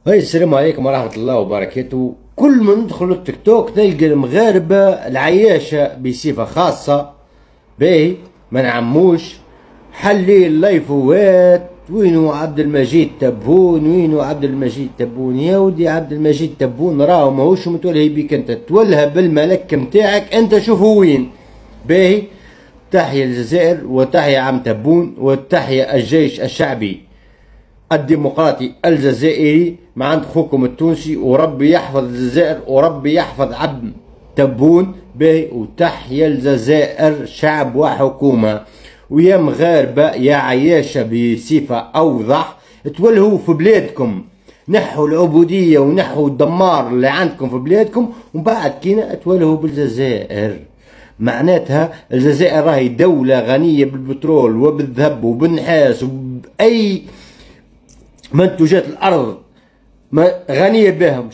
هاي السلام عليكم ورحمة الله وبركاته. كل ما ندخل التيك توك نلقى المغاربة العياشة بصفة خاصة باهي ما نعموش حلي اللايفوات. وينو عبد المجيد تبون؟ وينو عبد المجيد تبون؟ يا ودي عبد المجيد تبون راهو ماهوش متولهي بيك انت، تولها بالملك متاعك انت. شوفوا وين باهي. تحية الجزائر وتحية عم تبون وتحية الجيش الشعبي الديمقراطي الجزائري مع عند خوكم التونسي، وربي يحفظ الجزائر وربي يحفظ عبد تبون باهي. وتحيا الجزائر شعب وحكومة. ويا مغاربة يا عياشة بصفة أوضح، تولهوا في بلادكم، نحوا العبودية ونحوا الدمار اللي عندكم في بلادكم، ومن بعد كينا تولهوا بالجزائر. معناتها الجزائر راهي دولة غنية بالبترول وبالذهب وبالنحاس وبأي منتوجات الأرض غنية بهم.